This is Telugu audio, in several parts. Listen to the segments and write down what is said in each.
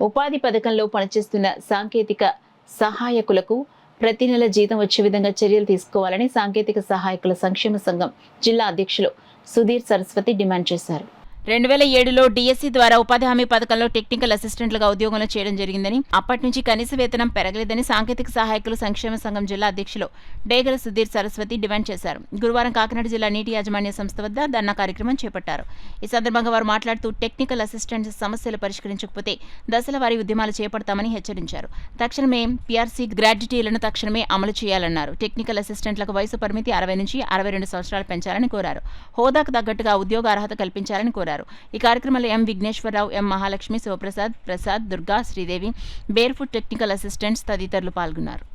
ఉపాధి పథకంలో పనిచేస్తున్న సాంకేతిక సహాయకులకు ప్రతి నెల జీతం వచ్చే విధంగా చర్యలు తీసుకోవాలని సాంకేతిక సహాయకుల సంక్షేమ సంఘం జిల్లా అధ్యక్షులు సుధీర్ సరస్వతి డిమాండ్ చేశారు. 2007లో డిఎస్సి ద్వారా ఉపాధి హామీ పథకంలో టెక్నికల్ అసిస్టెంట్లుగా ఉద్యోగంలో చేయడం జరిగిందని, అప్పటి నుంచి కనీస వేతనం పెరగలేదని సాంకేతిక సహాయకులు సంక్షేమ సంఘం జిల్లా అధ్యక్షులు డేగల సుధీర్ సరస్వతి డిమాండ్ చేశారు. గురువారం కాకినాడ జిల్లా నీటి యాజమాన్య సంస్థ వద్ద ధర్నా కార్యక్రమం చేపట్టారు. ఈ సందర్భంగా వారు మాట్లాడుతూ టెక్నికల్ అసిస్టెంట్స్ సమస్యలు పరిష్కరించకపోతే దశల వారీ ఉద్యమాలు చేపడతామని హెచ్చరించారు. తక్షణమే పీఆర్సీ గ్రాడ్యుటీలను తక్షణమే అమలు చేయాలన్నారు. టెక్నికల్ అసిస్టెంట్లకు వయసు పరిమితి 60 నుంచి 62 సంవత్సరాలు పెంచాలని కోరారు. హోదాకు తగ్గట్టుగా ఉద్యోగ అర్హత కల్పించాలని కోరారు. ఈ కార్యక్రమంలో M Vigneswararao, M Mahalakshmi, Sivaprasad, Prasad, Durga, Sridevi, barefoot technical assistants తదితరులు పాల్గొన్నారు.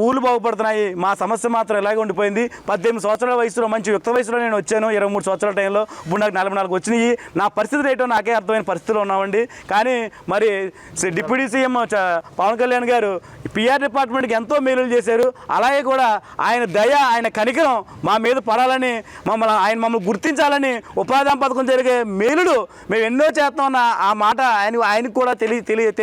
ఊళ్ళు బాగుపడుతున్నాయి, మా సమస్య మాత్రం ఇలాగే ఉండిపోయింది. 18 సంవత్సరాల వయసులో మంచి యుక్త వయసులో నేను వచ్చాను. 23 సంవత్సరాల టైంలో ఇప్పుడు నాకు 44 వచ్చినాయి. నా పరిస్థితి ఏంటో నాకే అర్థమైన పరిస్థితిలో ఉన్నామండి. కానీ మరి డిప్యూటీ సీఎం పవన్ కళ్యాణ్ గారు పిఆర్ డిపార్ట్మెంట్కి ఎంతో మేలులు చేశారు. అలాగే కూడా ఆయన దయ, ఆయన కనికరం మా మీద పడాలని, మమ్మల్ని గుర్తించాలని, ఉపాధి హామీ పథకం జరిగే మేలులు మేము ఎన్నో చేస్తామన్న ఆ మాట ఆయనకు కూడా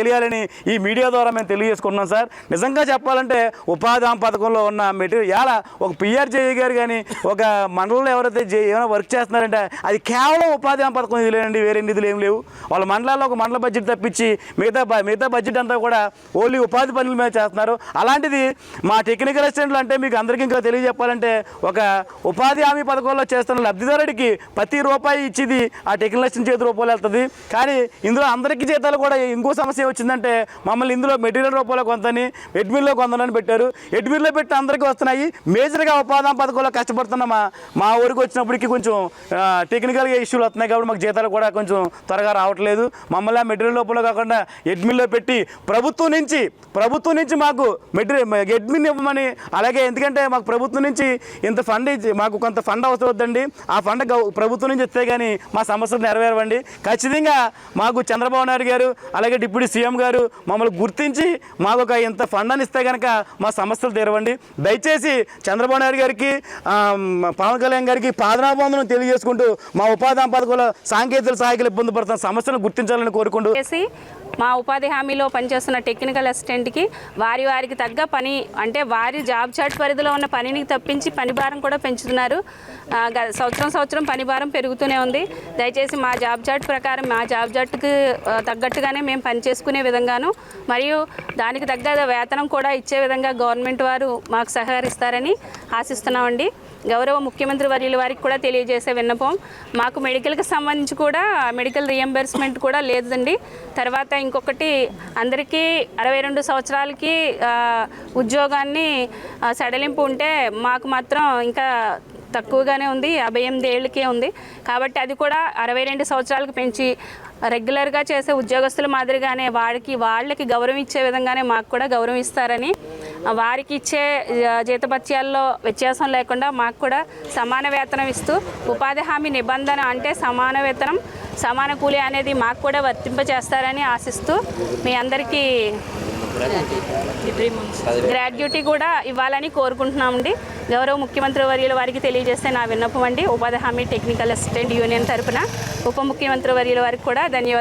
తెలియాలని ఈ మీడియా ద్వారా మేము తెలియజేసుకుంటున్నాం సార్. నిజంగా చెప్పాలంటే ఉపాధి హామీ పథకంలో ఉన్న మెటీరియల్ ఒక పిఆర్ జేఈ గారు కానీ ఒక మండలంలో ఎవరైతే ఏమైనా వర్క్ చేస్తున్నారంటే అది కేవలం ఉపాధి హామీ పథకం నిధులేనండి, వేరే నిధులు ఏం లేవు. వాళ్ళ మండలాల్లో ఒక మండల బడ్జెట్ తప్పించి మిగతా బడ్జెట్ అంతా కూడా ఓన్లీ ఉపాధి పనుల మీద చేస్తున్నారు. అలాంటిది మా టెక్నికల్ అసిస్టెంట్లు అంటే మీకు అందరికీ ఇంకా తెలియజెప్పాలంటే ఒక ఉపాధి హామీ పథకంలో చేస్తున్న లబ్ధిదారుడికి ప్రతి రూపాయి ఇచ్చేది ఆ టెక్నికల్ అసిస్టెంట్ చేతి రూపాయలు వెళ్తుంది. కానీ ఇందులో అందరికీ జీతాలు కూడా ఇంకో సమస్య వచ్చిందంటే మమ్మల్ని ఇందులో మెటీరియల్ రూపాయలు కొంతని, అడ్మిన్లో కొంతని పెట్టారు. అడ్మిన్లో పెట్టి అందరికీ వస్తున్నాయి. మేజర్గా ఉపాధి హామీ పథకంలో కష్టపడుతున్న మా ఊరికి వచ్చినప్పటికీ కొంచెం టెక్నికల్గా ఇష్యూలు వస్తున్నాయి కాబట్టి మాకు జీతాలు కూడా కొంచెం త్వరగా రావట్లేదు. మమ్మల్ని మెటీరియల్ రూపంలో కాకుండా అడ్మిన్లో పెట్టి ప్రభుత్వం నుంచి మాకు అడ్మిన్ ఇవ్వమని, అలాగే ఎందుకంటే మాకు ప్రభుత్వం నుంచి ఇంత ఫండ్ మాకు కొంత ఫండ్ అవసరం వద్దండి. ఆ ఫండ్ ప్రభుత్వం నుంచి ఇస్తే కానీ మా సమస్యలు నెరవేరవండి. ఖచ్చితంగా మాకు చంద్రబాబు నాయుడు గారు అలాగే డిప్యూటీ సీఎం గారు మమ్మల్ని గుర్తించి మాకు ఒక ఇంత ఫండ్ అని ఇస్తే కనుక మా సమస్యలు తీరవండి. దయచేసి చంద్రబాబు నాయుడు గారికి, పవన్ కళ్యాణ్ గారికి పాదనాబంధనం తెలియజేసుకుంటూ మా ఉపాధి హామీ పథకంలో సాంకేతిక సహాయకులు ఇబ్బంది పడుతున్న సమస్యలను గుర్తించాలని కోరుకుంటూ మా ఉపాధి హామీలో పనిచేస్తున్న టెక్నికల్ అసిస్టెంట్కి వారికి తగ్గ పని అంటే వారి జాబ్ చార్ట్ పరిధిలో ఉన్న పనిని తప్పించి పని భారం కూడా పెంచుతున్నారు. సంవత్సరం పని భారం పెరుగుతూనే ఉంది. దయచేసి మా జాబ్ చార్ట్ ప్రకారం మా జాబ్ చార్ట్కి తగ్గట్టుగానే మేము పని చేసుకునే విధంగాను మరియు దానికి తగ్గ వేతనం కూడా ఇచ్చే విధంగా గవర్నమెంట్ వారు మాకు సహకరిస్తారని ఆశిస్తున్నామండి. గౌరవ ముఖ్యమంత్రి వర్యుల వారికి కూడా తెలియజేసే విన్నపం, మాకు మెడికల్కి సంబంధించి కూడా మెడికల్ రియంబర్స్మెంట్ కూడా లేదండి. తర్వాత ఇంకొకటి అందరికీ 62 సంవత్సరాలకి ఉద్యోగాన్ని సడలింపు ఉంటే మాకు మాత్రం ఇంకా తక్కువగానే ఉంది, 58 ఏళ్ళకే ఉంది. కాబట్టి అది కూడా 62 సంవత్సరాలకు పెంచి రెగ్యులర్గా చేసే ఉద్యోగస్తుల మాదిరిగానే వాళ్ళకి గౌరవం ఇచ్చే విధంగానే మాకు కూడా గౌరవం ఇస్తారని, వారికి ఇచ్చే జీతభత్యాల్లో వ్యత్యాసం లేకుండా మాకు కూడా సమాన వేతనం ఇస్తూ ఉపాధి హామీ నిబంధన అంటే సమాన వేతనం సమాన కూలీ అనేది మాకు కూడా వర్తింపజేస్తారని ఆశిస్తూ మీ అందరికీ గ్రాడ్యుటీ కూడా ఇవ్వాలని కోరుకుంటున్నామండి. గౌరవ ముఖ్యమంత్రి వర్యుల వారికి తెలియజేస్తే నా విన్నపం అండి. ఉపాధి హామీ టెక్నికల్ అసిస్టెంట్ యూనియన్ తరఫున ఉప ముఖ్యమంత్రి వర్యుల వారికి కూడా ధన్యవాదాలు.